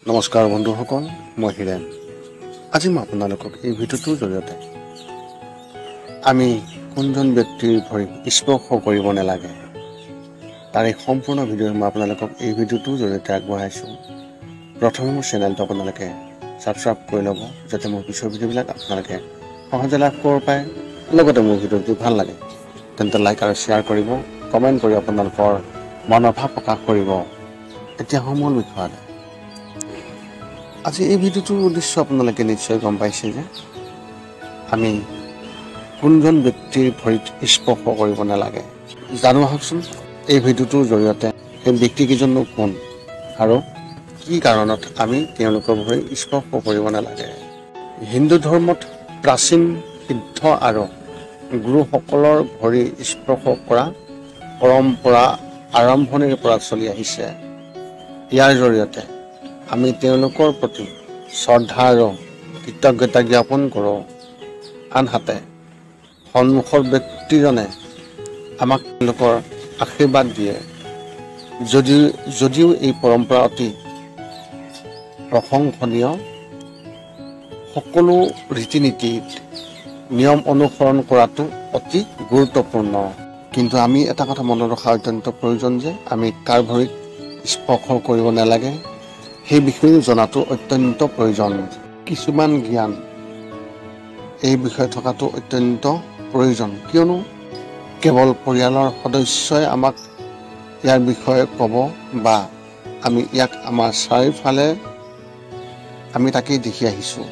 নমস্কাৰ বন্ধুসকল, মই হিৰেণ। আজি মই আপোনালোকক এই ভিডিঅ'টোৰ জৰিয়তে আমি কোনজন ব্যক্তিৰ ভৰি স্পৰ্শ কৰিব নালাগে তাৰ এই সম্পূৰ্ণ ভিডিঅ' মই আপোনালোকক এই ভিডিঅ'টোৰ জৰিয়তে আগবঢ়াইছোঁ। প্ৰথমে মোৰ চেনেলটো আপোনালোকে ছাবস্ক্ৰাইব কৰি ল'ব, যাতে মোৰ পিছৰ ভিডিঅ'বিলাক আপোনালোকে সহজে লাভ কৰিব পাৰে। লগতে মোৰ ভিডিঅ'টো ভাল লাগে তেন্তে লাইক আৰু শ্বেয়াৰ কৰিব, কমেণ্ট কৰি আপোনালোকৰ মনৰ ভাৱ প্ৰকাশ কৰিব। এতিয়া মূল বিষয়লৈ। আজি এই ভিডিঅ'টোৰ উদ্দেশ্য আপোনালোকে নিশ্চয় গম পাইছে যে আমি কোনজন ব্যক্তিৰ ভৰিত স্পৰ্শ কৰিব নালাগে। জানো আহকচোন এই ভিডিঅ'টোৰ জৰিয়তে সেই ব্যক্তিকেইজনো কোন আৰু কি কাৰণত আমি তেওঁলোকৰ ভৰি স্পৰ্শ কৰিব নালাগে। হিন্দু ধৰ্মত প্ৰাচীন সিদ্ধ আৰু গুৰুসকলৰ ভৰি স্পৰ্শ কৰা পৰম্পৰা আৰম্ভণিৰ পৰা চলি আহিছে। ইয়াৰ জৰিয়তে আমি তেওঁলোকৰ প্ৰতি শ্ৰদ্ধা আৰু কৃতজ্ঞতা জ্ঞাপন কৰোঁ। আনহাতে সন্মুখৰ ব্যক্তিজনে আমাক তেওঁলোকৰ আশীৰ্বাদ দিয়ে। যদিও এই পৰম্পৰা অতি প্ৰশংসনীয়, সকলো ৰীতি নীতি নিয়ম অনুসৰণ কৰাটো অতি গুৰুত্বপূৰ্ণ। কিন্তু আমি এটা কথা মনত ৰখা অত্যন্ত প্ৰয়োজন যে আমি কাৰ ভৰিত স্পৰ্শ কৰিব নালাগে সেই বিষয়ে জনাটো অত্যন্ত প্ৰয়োজন। কিছুমান জ্ঞান এই বিষয়ে থকাটো অত্যন্ত প্ৰয়োজন, কিয়নো কেৱল পৰিয়ালৰ সদস্যই আমাক ইয়াৰ বিষয়ে ক'ব বা আমি ইয়াক আমাৰ চাৰিওফালে আমি তাকেই দেখি আহিছোঁ।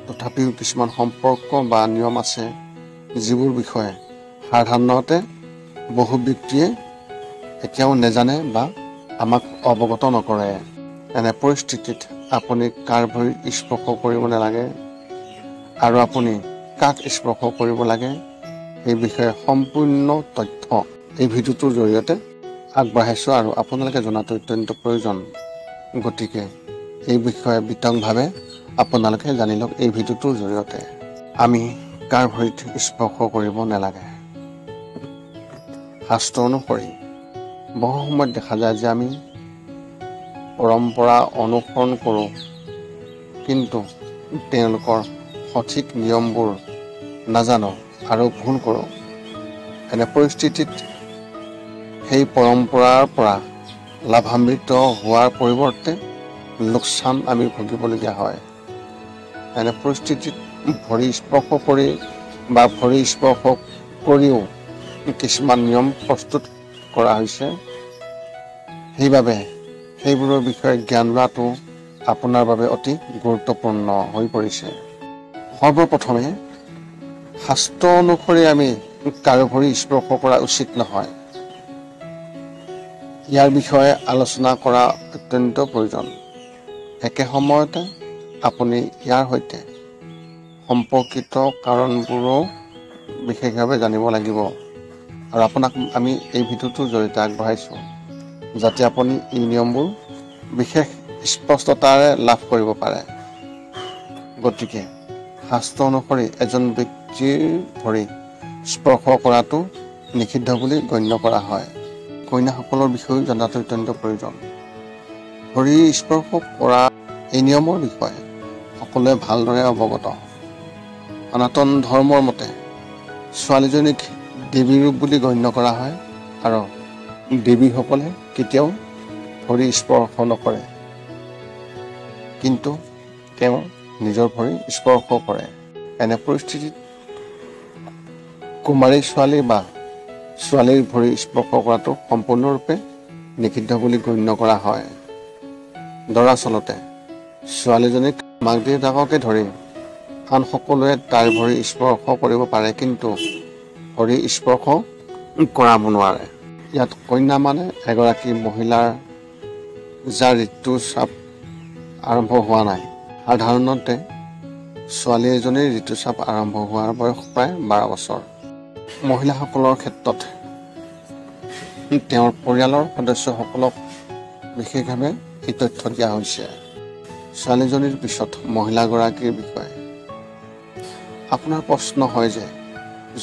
তথাপিও কিছুমান সম্পৰ্ক বা নিয়ম আছে যিবোৰ বিষয়ে সাধাৰণতে বহু ব্যক্তিয়ে এতিয়াও নাজানে বা আমাক অৱগত নকৰে। এনে পৰিস্থিতিত আপুনি কাৰ ভৰি স্পৰ্শ কৰিব নালাগে আৰু আপুনি কাক স্পৰ্শ কৰিব লাগে এই বিষয়ে সম্পূৰ্ণ তথ্য এই ভিডিঅ'টোৰ জৰিয়তে আগবঢ়াইছোঁ আৰু আপোনালোকে জনাটো অত্যন্ত প্ৰয়োজন। গতিকে এই বিষয়ে বিতংভাৱে আপোনালোকে জানি লওক এই ভিডিঅ'টোৰ জৰিয়তে। আমি কাৰ ভৰিত স্পৰ্শ কৰিব নালাগে। শাস্ত্ৰ অনুসৰি বহু সময়ত দেখা যায় যে আমি পৰম্পৰা অনুসৰণ কৰোঁ, কিন্তু তেওঁলোকৰ সঠিক নিয়মবোৰ নাজানো আৰু ভুল কৰোঁ। এনে পৰিস্থিতিত সেই পৰম্পৰাৰ পৰা লাভান্বিত হোৱাৰ পৰিৱৰ্তে লোকচান আমি ভুগিবলগীয়া হয়। এনে পৰিস্থিতিত ভৰি স্পৰ্শ কৰি বা ভৰি স্পৰ্শ কৰিও কিছুমান নিয়ম প্ৰস্তুত কৰা হৈছে। সেইবাবে সেইবোৰৰ বিষয়ে জ্ঞান লোৱাটো আপোনাৰ বাবে অতি গুৰুত্বপূৰ্ণ হৈ পৰিছে। সৰ্বপ্ৰথমে শাস্ত্ৰ অনুসৰি আমি কাৰো ভৰি স্পৰ্শ কৰা উচিত নহয়। ইয়াৰ বিষয়ে আলোচনা কৰা অত্যন্ত প্ৰয়োজন। একে সময়তে আপুনি ইয়াৰ সৈতে সম্পৰ্কিত কাৰণবোৰো বিশেষভাৱে জানিব লাগিব আৰু আপোনাক আমি এই ভিডিঅ'টোৰ জৰিয়তে আগবঢ়াইছোঁ যাতে আপুনি এই নিয়মবোৰ বিশেষ স্পষ্টতাৰে লাভ কৰিব পাৰে। গতিকে শাস্ত্ৰ অনুসৰি এজন ব্যক্তিৰ ভৰি স্পৰ্শ কৰাটো নিষিদ্ধ বুলি গণ্য কৰা হয়। কইনাসকলৰ বিষয়েও জনাটো অত্যন্ত প্ৰয়োজন। ভৰি স্পৰ্শ কৰা এই নিয়মৰ বিষয়ে সকলোৱে ভালদৰে অৱগত। সনাতন ধৰ্মৰ মতে ছোৱালীজনীক দেৱী ৰূপ বুলি গণ্য কৰা হয় আৰু দেৱীসকলে কেতিয়াও ভৰি স্পৰ্শ নকৰে, কিন্তু তেওঁ নিজৰ ভৰি স্পৰ্শ কৰে। এনে পৰিস্থিতিত কুমাৰী ছোৱালী বা ছোৱালীৰ ভৰি স্পৰ্শ কৰাটো সম্পূৰ্ণৰূপে নিষিদ্ধ বুলি গণ্য কৰা হয়। দৰাচলতে ছোৱালীজনীক মাক দেউতাককে ধৰি আন সকলোৱে তাইৰ ভৰি স্পৰ্শ কৰিব পাৰে, কিন্তু ভৰি স্পৰ্শ কৰাব নোৱাৰে। ইয়াত কন্যা মানে এগৰাকী মহিলাৰ যাৰ ঋতুস্ৰাৱ আৰম্ভ হোৱা নাই। সাধাৰণতে ছোৱালী এজনীৰ ঋতুস্ৰাৱ আৰম্ভ হোৱাৰ বয়স প্ৰায় 12 বছৰ। মহিলাসকলৰ ক্ষেত্ৰত তেওঁৰ পৰিয়ালৰ সদস্যসকলক বিশেষভাৱে এই তথ্য দিয়া হৈছে। ছোৱালীজনীৰ পিছত মহিলাগৰাকীৰ বিষয়ে আপোনাৰ প্ৰশ্ন হয় যে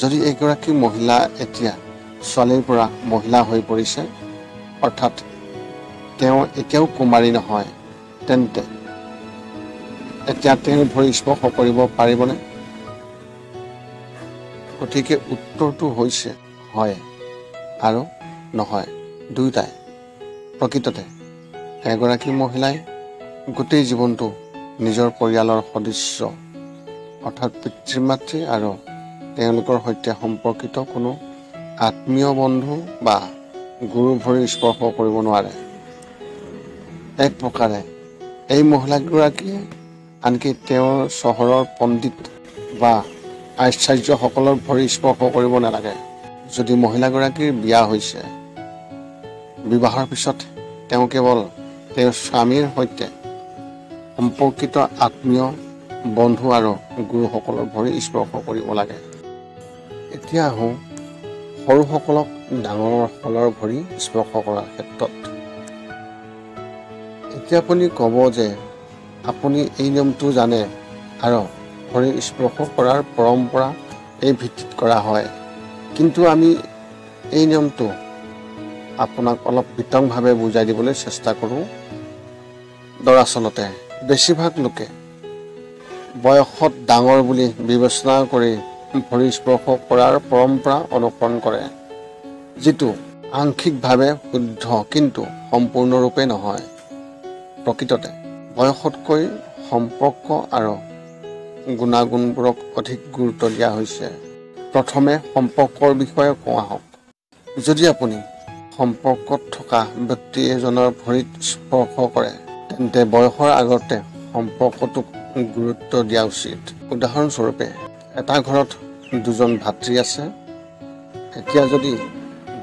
যদি এগৰাকী মহিলা এতিয়া ছোৱালীৰ পৰা মহিলা হৈ পৰিছে, অৰ্থাৎ তেওঁ এতিয়াও কুমাৰী নহয়, তেন্তে এতিয়া তেওঁৰ ভৰি স্পৰ্শ কৰিব পাৰিবনে? গতিকে উত্তৰটো হৈছে হয় আৰু নহয়, দুয়োটাই। প্ৰকৃততে এগৰাকী মহিলাই গোটেই জীৱনটো নিজৰ পৰিয়ালৰ সদস্য অৰ্থাৎ পিতৃ মাতৃ আৰু তেওঁলোকৰ সৈতে সম্পৰ্কিত কোনো আত্মীয় বন্ধু বা গুৰু ভৰি স্পৰ্শ কৰিব নোৱাৰে। এক প্ৰকাৰে এই মহিলাগৰাকীয়ে আনকি তেওঁৰ চহৰৰ পণ্ডিত বা আচাৰ্যসকলৰ ভৰি স্পৰ্শ কৰিব নালাগে। যদি মহিলাগৰাকীৰ বিয়া হৈছে, বিবাহৰ পিছত তেওঁ কেৱল তেওঁৰ স্বামীৰ সৈতে সম্পৰ্কিত আত্মীয় বন্ধু আৰু গুৰুসকলৰ ভৰি স্পৰ্শ কৰিব লাগে। এতিয়া আহোঁ সৰুসকলক ডাঙৰসকলৰ ভৰি স্পৰ্শ কৰাৰ ক্ষেত্ৰত। এতিয়া আপুনি ক'ব যে আপুনি এই নিয়মটো জানে আৰু ভৰি স্পৰ্শ কৰাৰ পৰম্পৰা এই ভিত্তিত কৰা হয়, কিন্তু আমি এই নিয়মটো আপোনাক অলপ বিতংভাৱে বুজাই দিবলৈ চেষ্টা কৰোঁ। দৰাচলতে বেছিভাগ লোকে বয়সত ডাঙৰ বুলি বিবেচনা কৰি ভৰি স্পৰ্শ কৰাৰ পৰম্পৰা অনুসৰণ কৰে, যিটো আংশিকভাৱে শুদ্ধ কিন্তু সম্পূৰ্ণৰূপে নহয়। প্ৰকৃততে বয়সতকৈ সম্পৰ্ক আৰু গুণাগুণবোৰক অধিক গুৰুত্ব দিয়া হৈছে। প্ৰথমে সম্পৰ্কৰ বিষয়ে কোৱা হওক। যদি আপুনি সম্পৰ্কত থকা ব্যক্তি এজনৰ ভৰিত স্পৰ্শ কৰে, তেন্তে বয়সৰ আগতে সম্পৰ্কটোক গুৰুত্ব দিয়া উচিত। উদাহৰণস্বৰূপে, এটা ঘৰত দুজন ভাতৃ আছে। এতিয়া যদি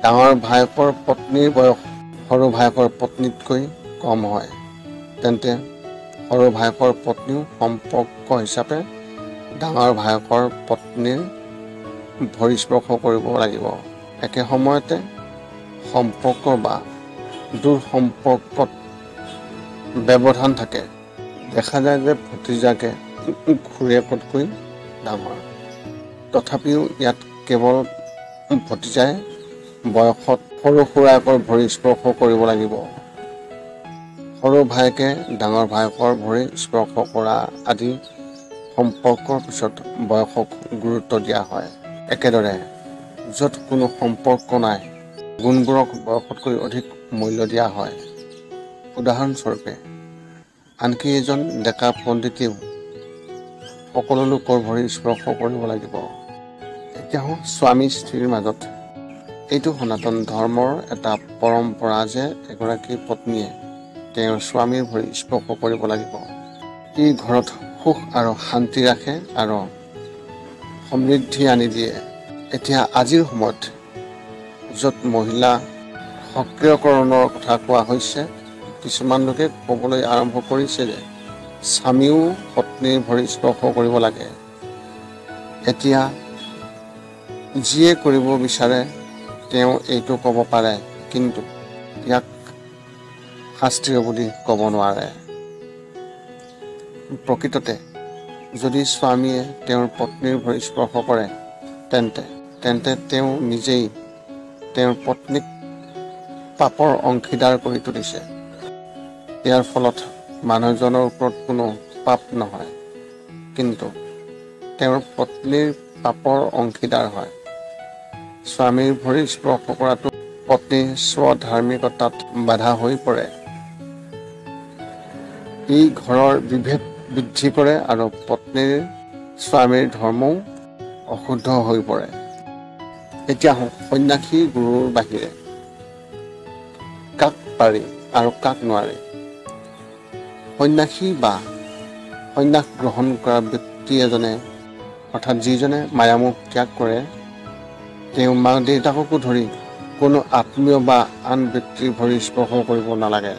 ডাঙৰ ভায়েকৰ পত্নীৰ বয়স সৰু ভায়েকৰ পত্নীতকৈ কম হয়, তেন্তে সৰু ভায়েকৰ পত্নীও সম্পৰ্ক হিচাপে ডাঙৰ ভায়েকৰ পত্নীৰ ভৰি স্পৰ্শ কৰিব লাগিব। একে সময়তে সম্পৰ্ক বা দুঃসম্পৰ্কত ব্যৱধান থাকে। দেখা যায় যে ভতিজাকে খুৰীয়েকতকৈ ডাঙৰ, তথাপিও ইয়াত কেৱল ভতিজাই বয়সত সৰু খুৰায়েকৰ ভৰি স্পৰ্শ কৰিব লাগিব। সৰু ভায়েকে ডাঙৰ ভায়েকৰ ভৰি স্পৰ্শ কৰা আদি সম্পৰ্কৰ পিছত বয়সক গুৰুত্ব দিয়া হয়। একেদৰে য'ত কোনো সম্পৰ্ক নাই, গুণবোৰক বয়সতকৈ অধিক মূল্য দিয়া হয়। উদাহৰণস্বৰূপে, আনকি এজন ডেকা পণ্ডিতেও সকলো লোকৰ ভৰি স্পৰ্শ কৰিব লাগিব। এতিয়া স্বামী স্ত্ৰীৰ মাজত এইটো সনাতন ধৰ্মৰ এটা পৰম্পৰা যে এগৰাকী পত্নীয়ে তেওঁৰ স্বামীৰ ভৰি স্পৰ্শ কৰিব লাগিব। ই ঘৰত সুখ আৰু শান্তি ৰাখে আৰু সমৃদ্ধি আনি দিয়ে। এতিয়া আজিৰ সময়ত য'ত মহিলা সক্ৰিয়কৰণৰ কথা কোৱা হৈছে, কিছুমান লোকে ক'বলৈ আৰম্ভ কৰিছে যে স্বামীও পত্নীৰ ভৰি স্পৰ্শ কৰিব লাগে। এতিয়া যিয়ে কৰিব বিচাৰে তেওঁ এইটো ক'ব পাৰে, কিন্তু ইয়াক শাস্ত্ৰীয় বুলি ক'ব নোৱাৰে। প্ৰকৃততে যদি স্বামীয়ে তেওঁৰ পত্নীৰ ভৰি স্পৰ্শ কৰে, তেন্তে তেওঁ নিজেই তেওঁৰ পত্নীক পাপৰ অংশীদাৰ কৰি তুলিছে। ইয়াৰ ফলত মানুহজনৰ ওপৰত কোনো পাপ নহয়, কিন্তু তেওঁৰ পত্নীৰ পাপৰ অংশীদাৰ হয়। স্বামীৰ ভৰি স্পৰ্শ কৰাটো পত্নীৰ স্বধাৰ্মিকতাত বাধা হৈ পৰে। ই ঘৰৰ বিভেদ বৃদ্ধি কৰে আৰু পত্নীৰ স্বামীৰ ধৰ্মও অশুদ্ধ হৈ পৰে। এতিয়া সন্ন্যাসী গুৰুৰ বাহিৰে কাক পাৰি আৰু কাক নোৱাৰি? সন্ন্যাসী বা সন্ন্যাস গ্ৰহণ কৰা ব্যক্তি এজনে অৰ্থাৎ যিজনে মায়ামোহ ত্যাগ কৰে, তেওঁ মাক দেউতাককো ধৰি কোনো আত্মীয় বা আন ব্যক্তিৰ ভৰি স্পৰ্শ কৰিব নালাগে।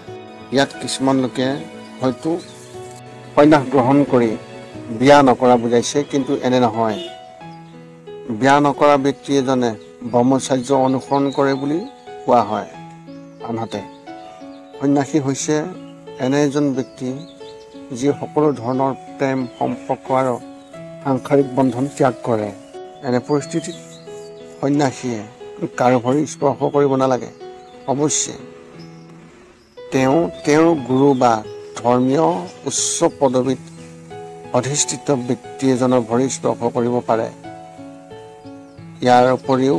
ইয়াত কিছুমান লোকে হয়তো সন্ন্যাস গ্ৰহণ কৰি বিয়া নকৰা বুজাইছে, কিন্তু এনে নহয়। বিয়া নকৰা ব্যক্তি এজনে ব্ৰহ্মচৰ্য অনুসৰণ কৰে বুলি কোৱা হয়। আনহাতে সন্ন্যাসী হৈছে এনে এজন ব্যক্তি যি সকলো ধৰণৰ প্ৰেম, সম্পৰ্ক আৰু সাংসাৰিক বন্ধন ত্যাগ কৰে। এনে পৰিস্থিতিত সন্ন্যাসীয়ে কাৰো ভৰি স্পৰ্শ কৰিব নালাগে। অৱশ্যে তেওঁ তেওঁৰ গুৰু বা ধৰ্মীয় উচ্চ পদবীত অধিষ্ঠিত ব্যক্তি এজনৰ ভৰি স্পৰ্শ কৰিব পাৰে। ইয়াৰ উপৰিও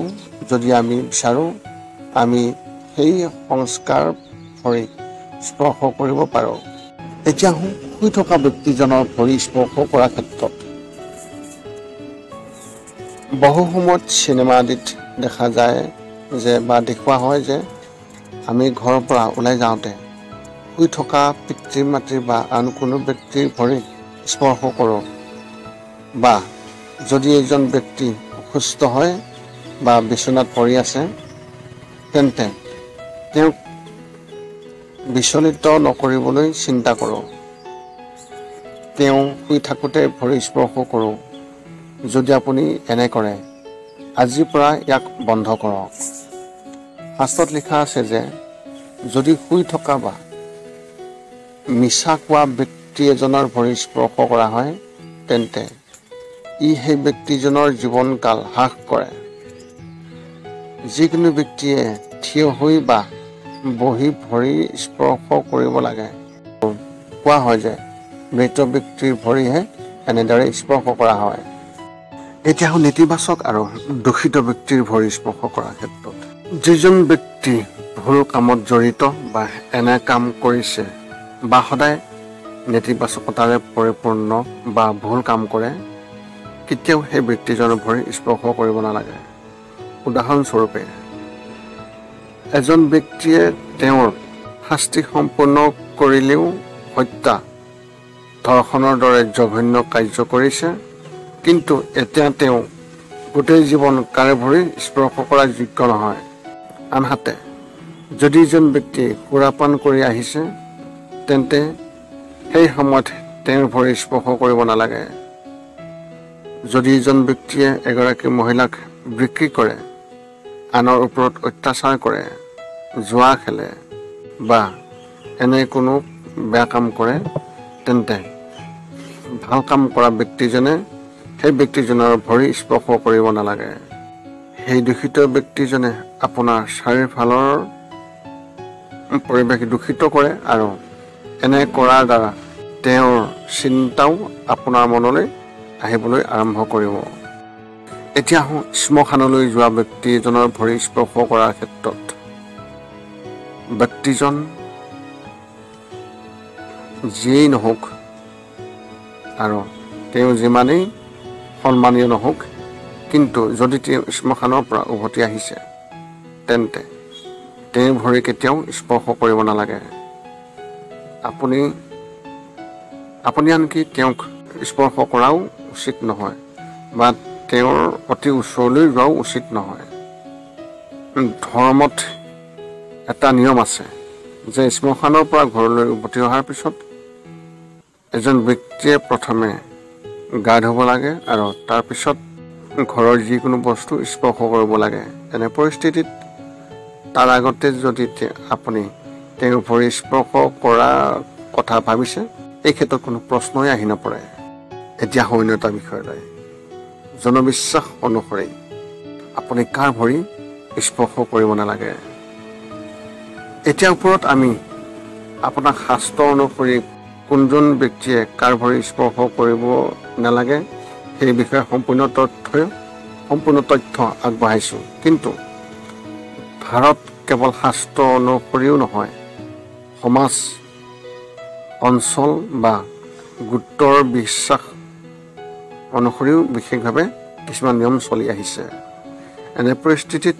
যদি আমি বিচাৰোঁ, আমি সেই সংস্কাৰ ভৰি স্পৰ্শ কৰিব পাৰোঁ। এতিয়া শুই থকা ব্যক্তিজনৰ ভৰি স্পৰ্শ কৰাৰ ক্ষেত্ৰত বহু সময়ত চিনেমা আদিত দেখা যায় যে বা দেখুওৱা হয় যে আমি ঘৰৰ পৰা ওলাই যাওঁতে শুই থকা পিতৃ মাতৃ বা আন কোনো ব্যক্তিৰ ভৰি স্পৰ্শ কৰোঁ, বা যদি এজন ব্যক্তি অসুস্থ হয় বা বিচনাত পৰি আছে তেন্তে তেওঁক বিচলিত নকৰিবলৈ চিন্তা কৰোঁ। তেওঁ শুই থাকোঁতে ভৰি স্পৰ্শ কৰোঁ। যদি আপুনি এনে কৰে, আজিৰ পৰা ইয়াক বন্ধ কৰক। শাস্ত্ৰত লিখা আছে যে যদি শুই থকা বা মিছা কোৱা ব্যক্তি এজনৰ ভৰি স্পৰ্শ কৰা হয় তেন্তে ই সেই ব্যক্তিজনৰ জীৱনকাল হ্ৰাস কৰে। যিকোনো ব্যক্তিয়ে থিয় হৈ বা বহি ভৰি স্পৰ্শ কৰিব লাগে। কোৱা হয় যে মৃত ব্যক্তিৰ ভৰিহে এনেদৰে স্পৰ্শ কৰা হয়। এতিয়া নেতিবাচক আৰু দূষিত ব্যক্তিৰ ভৰি স্পৰ্শ কৰাৰ ক্ষেত্ৰত যিজন ব্যক্তি ভুল কামত জড়িত বা এনে কাম কৰিছে বা সদায় নেতিবাচকতাৰে পৰিপূৰ্ণ বা ভুল কাম কৰে, কেতিয়াও সেই ব্যক্তিজনৰ ভৰি স্পৰ্শ কৰিব নালাগে। উদাহৰণস্বৰূপে, এজন ব্যক্তিয়ে তেওঁৰ শাস্তি সম্পূৰ্ণ কৰিলেও হত্যা, ধৰ্ষণৰ দৰে জঘন্য কাৰ্য কৰিছে, কিন্তু এতিয়া তেওঁ গোটেই জীৱন কাৰো ভৰি স্পৰ্শ কৰাৰ যোগ্য নহয়। আনহাতে যদি এজন ব্যক্তি সুৰাপান কৰি আহিছে তেন্তে সেই সময়ত তেওঁৰ ভৰি স্পৰ্শ কৰিব নালাগে। যদি এজন ব্যক্তিয়ে এগৰাকী মহিলাক বিক্ৰী কৰে, আনৰ ওপৰত অত্যাচাৰ কৰে, জুৱা খেলে বা এনে কোনো বেয়া কাম কৰে, তেন্তে ভাল কাম কৰা ব্যক্তিজনে সেই ব্যক্তিজনৰ ভৰি স্পৰ্শ কৰিব নালাগে। সেই দূষিত ব্যক্তিজনে আপোনাৰ চাৰিওফালৰ পৰিৱেশ দূষিত কৰে আৰু এনে কৰাৰ দ্বাৰা তেওঁৰ চিন্তাও আপোনাৰ মনলৈ আহিবলৈ আৰম্ভ কৰিব। এতিয়া শ্মশানলৈ যোৱা ব্যক্তি এজনৰ ভৰি স্পৰ্শ কৰাৰ ক্ষেত্ৰত ব্যক্তিজন যিয়েই নহওক আৰু তেওঁ যিমানেই সন্মানীয় নহওক, কিন্তু যদি তেওঁ শ্মশানৰ পৰা উভতি আহিছে তেন্তে তেওঁৰ ভৰি কেতিয়াও স্পৰ্শ কৰিব নালাগে। আপুনি আনকি তেওঁক স্পৰ্শ কৰাও উচিত নহয় বা তেওঁৰ অতি ওচৰলৈ যোৱাও উচিত নহয়। ধৰ্মত এটা নিয়ম আছে যে শ্মশানৰ পৰা ঘৰলৈ উভতি অহাৰ পিছত এজন ব্যক্তিয়ে প্ৰথমে গা ধুব লাগে আৰু তাৰপিছত ঘৰৰ যিকোনো বস্তু স্পৰ্শ কৰিব লাগে। এনে পৰিস্থিতিত তাৰ আগতে যদি আপুনি তেওঁৰ ভৰি স্পৰ্শ কৰাৰ কথা ভাবিছে, এই ক্ষেত্ৰত কোনো প্ৰশ্নই আহি নপৰে। এতিয়া অন্য এটা বিষয়লৈ, জনবিশ্বাস অনুসৰি আপুনি কাৰ ভৰি স্পৰ্শ কৰিব নালাগে। এতিয়া ওপৰত আমি আপোনাক শাস্ত্ৰ অনুসৰি কোনজন ব্যক্তিয়ে কাৰ ভৰি স্পৰ্শ কৰিব নালাগে সেই বিষয়ে সম্পূৰ্ণ তথ্য আগবঢ়াইছোঁ। কিন্তু ভাৰত কেৱল শাস্ত্ৰ অনুসৰিও নহয়, সমাজ, অঞ্চল বা গোটৰ বিশ্বাস অনুসৰিও বিশেষভাৱে কিছুমান নিয়ম চলি আহিছে। এনে পৰিস্থিতিত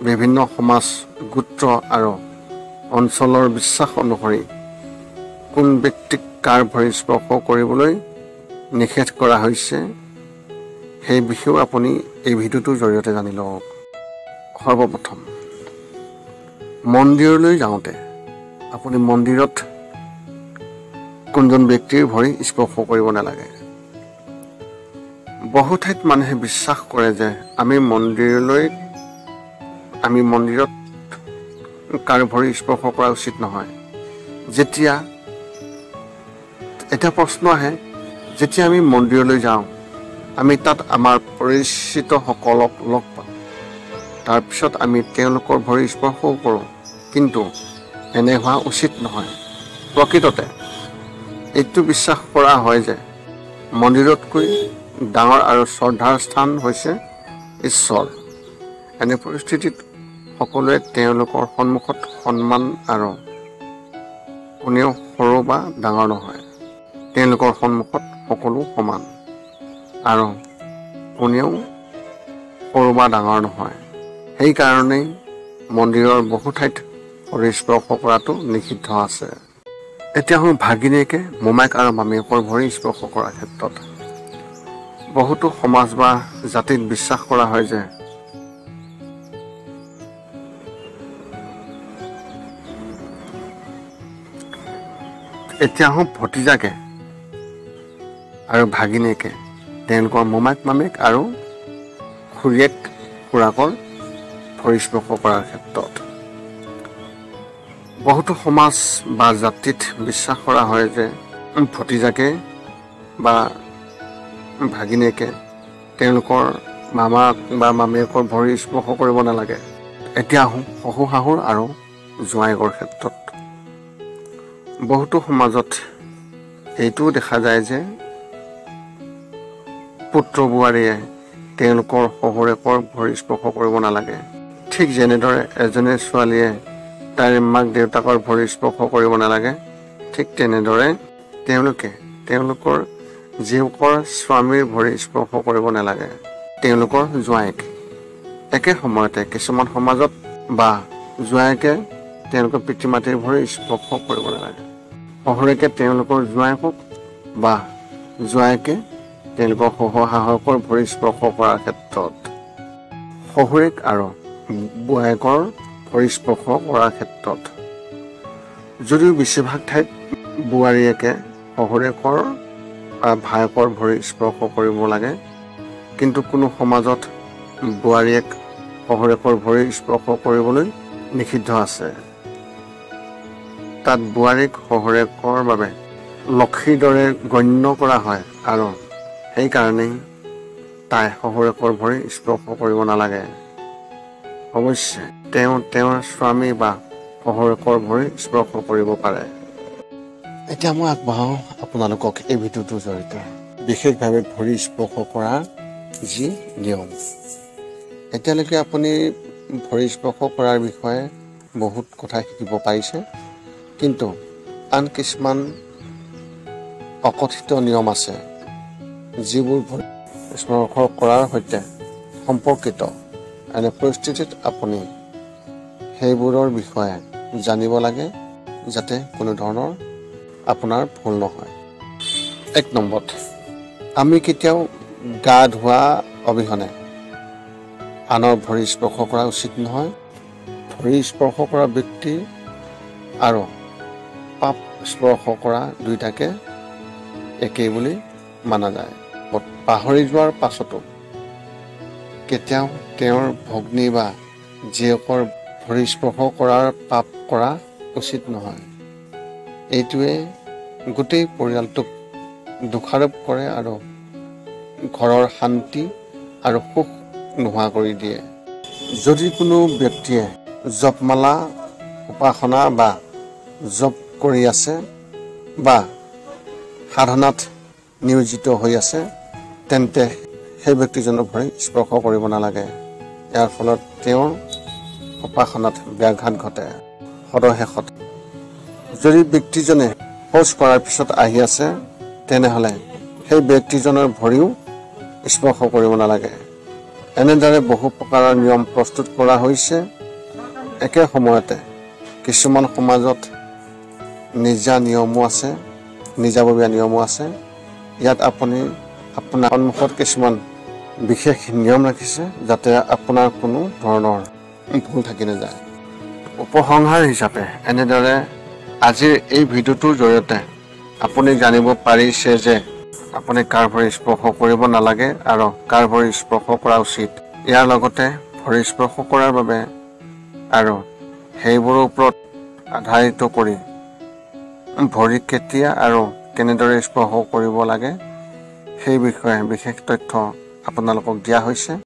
বিভিন্ন সমাজ, গোত্ৰ আৰু অঞ্চলৰ বিশ্বাস অনুসৰি কোন ব্যক্তিক কাৰ ভৰি স্পৰ্শ কৰিবলৈ নিষেধ কৰা হৈছে সেই বিষয়েও আপুনি এই ভিডিঅ'টোৰ জৰিয়তে জানি লওক। সৰ্বপ্ৰথম, মন্দিৰলৈ যাওঁতে আপুনি মন্দিৰত কোনজন ব্যক্তিৰ ভৰি স্পৰ্শ কৰিব নালাগে। বহু ঠাইত মানুহে বিশ্বাস কৰে যে আমি মন্দিৰত কাৰো ভৰি স্পৰ্শ কৰা উচিত নহয়। এতিয়া প্ৰশ্ন আহে, যেতিয়া আমি মন্দিৰলৈ যাওঁ, আমি তাত আমাৰ পৰিচিতসকলক লগ পাওঁ, তাৰপিছত আমি তেওঁলোকৰ ভৰি স্পৰ্শও কৰোঁ, কিন্তু এনে হোৱা উচিত নহয়। প্ৰকৃততে এইটো বিশ্বাস কৰা হয় যে মন্দিৰতকৈ ডাঙৰ আৰু শ্ৰদ্ধাৰ স্থান হৈছে ঈশ্বৰ। এনে পৰিস্থিতিত সকলোৱে তেওঁলোকৰ সন্মুখত সন্মান আৰু কোনেও সৰু বা ডাঙৰ নহয়। তেওঁলোকৰ সন্মুখত সকলো সমান আৰু কোনেও সৰু বা ডাঙৰ নহয়। সেইকাৰণেই মন্দিৰৰ বহু ঠাইত ভৰি স্পৰ্শ কৰাটো নিষিদ্ধ আছে। এতিয়া আহোঁ ভাগিনীয়েকে মোমাইক আৰু মামীয়েকৰ ভৰি স্পৰ্শ কৰাৰ ক্ষেত্ৰত। বহুতো সমাজ বা জাতিত বিশ্বাস কৰা হয় যে এতিয়া আহোঁ ভতিজাকে আৰু ভাগিনীয়েকে তেওঁলোকৰ মোমাইক মামীক আৰু খুৰীয়েক খুৰাকৰ ভৰি স্পৰ্শ কৰাৰ ক্ষেত্ৰত। বহুতো সমাজ বা জাতিত বিশ্বাস কৰা হয় যে ভতিজাকে বা ভাগিনীয়েকে তেওঁলোকৰ মামাক বা মামীয়েকৰ ভৰি স্পৰ্শ কৰিব নালাগে। এতিয়া আহোঁ শহুৰ শাহুৰ আৰু জোঁৱায়েকৰ ক্ষেত্ৰত। বহুতো সমাজত এইটোও দেখা যায় যে পুত্ৰ বোৱাৰীয়ে তেওঁলোকৰ শহুৰেকৰ ভৰি স্পৰ্শ কৰিব নালাগে। ঠিক যেনেদৰে এজনী ছোৱালীয়ে তাইৰ মাক দেউতাকৰ ভৰি স্পৰ্শ কৰিব নালাগে, ঠিক তেনেদৰে তেওঁলোকে তেওঁলোকৰ জীয়েকৰ স্বামীৰ ভৰি স্পৰ্শ কৰিব নালাগে, তেওঁলোকৰ জোঁৱায়েক। একে সময়তে কিছুমান সমাজত বা জোঁৱায়েকে তেওঁলোকৰ পিতৃ মাতৃৰ ভৰি স্পৰ্শ কৰিব নালাগে। শহুৰেকে তেওঁলোকৰ জোঁৱায়েকক বা জোঁৱায়েকে তেওঁলোকৰ শহুৰ শাহুৱেকৰ ভৰি স্পৰ্শ কৰাৰ ক্ষেত্ৰত। শহুৰেক আৰু বোৱায়েকৰ ভৰি স্পৰ্শ কৰাৰ ক্ষেত্ৰত যদিও বেছিভাগ ঠাইত বোৱাৰীয়েকে শহুৰেকৰ বা ভায়েকৰ ভৰি স্পৰ্শ কৰিব লাগে, কিন্তু কোনো সমাজত বোৱাৰীয়েক শহুৰেকৰ ভৰি স্পৰ্শ কৰিবলৈ নিষিদ্ধ আছে। তাত বোৱাৰীক শহুৰেকৰ বাবে লক্ষীৰ দৰে গণ্য কৰা হয় আৰু সেইকাৰণেই তাই শহুৰেকৰ ভৰি স্পৰ্শ কৰিব নালাগে। অৱশ্যে তেওঁৰ স্বামী বা শহুৰেকৰ ভৰি স্পৰ্শ কৰিব পাৰে। এতিয়া মই আগবঢ়াওঁ আপোনালোকক এই ভিডিঅ'টোৰ জৰিয়তে বিশেষভাৱে ভৰি স্পৰ্শ কৰাৰ যি নিয়ম। এতিয়ালৈকে আপুনি ভৰি স্পৰ্শ কৰাৰ বিষয়ে বহুত কথা শিকিব পাৰিছে, কিন্তু আন কিছুমান অকথিত নিয়ম আছে যিবোৰ ভৰি স্পৰ্শ কৰাৰ সৈতে সম্পৰ্কিত। এনে পৰিস্থিতিত আপুনি সেইবোৰৰ বিষয়ে জানিব লাগে যাতে কোনো ধৰণৰ আপোনাৰ ভুল নহয়। 1 নম্বৰত, আমি কেতিয়াও গা ধোৱা অবিহনে আনৰ ভৰি স্পৰ্শ কৰা উচিত নহয়। ভৰি স্পৰ্শ কৰা ব্যক্তি আৰু পাপ স্পৰ্শ কৰা দুয়োটাকে একেই বুলি মানা যায়। পাহৰি যোৱাৰ পাছতো কেতিয়াও তেওঁৰ ভগ্নী বা জীয়েকৰ ভৰি স্পৰ্শ কৰাৰ পাপ কৰা উচিত নহয়। এইটোৱে গোটেই পৰিয়ালটোক দোষাৰোপ কৰে আৰু ঘৰৰ শান্তি আৰু সুখ নোহোৱা কৰি দিয়ে। যদি কোনো ব্যক্তিয়ে জপমালা উপাসনা বা জপ কৰি আছে বা সাধনাত নিয়োজিত হৈ আছে, তেন্তে সেই ব্যক্তিজনৰ ভৰি স্পৰ্শ কৰিব নালাগে। ইয়াৰ ফলত তেওঁৰ উপাসনাত ব্যাঘাত ঘটে। সদশেষত যদি ব্যক্তিজনে শৌচ কৰাৰ পিছত আহি আছে, তেনেহ'লে সেই ব্যক্তিজনৰ ভৰিও স্পৰ্শ কৰিব নালাগে। এনেদৰে বহু প্ৰকাৰৰ নিয়ম প্ৰস্তুত কৰা হৈছে। একে সময়তে কিছুমান সমাজত নিজাববীয়া নিয়মো আছে। ইয়াত আপুনি আপোনাৰ সন্মুখত কিছুমান বিশেষ নিয়ম ৰাখিছে যাতে আপোনাৰ কোনো ধৰণৰ ভুল থাকি নাযায়। উপসংহাৰ হিচাপে এনেদৰে আজিৰ এই ভিডিঅ'টোৰ জৰিয়তে আপুনি জানিব পাৰিছে যে আপুনি কাৰ ভৰি স্পৰ্শ কৰিব নালাগে আৰু কাৰ ভৰি স্পৰ্শ কৰা উচিত। ইয়াৰ লগতে ভৰি স্পৰ্শ কৰাৰ বাবে আৰু সেইবোৰৰ ওপৰত আধাৰিত কৰি ভৰি কেতিয়া আৰু কেনেদৰে স্পৰ্শ কৰিব লাগে সেই বিষয়ে বিশেষ তথ্য আপোনালোকক দিয়া হৈছে।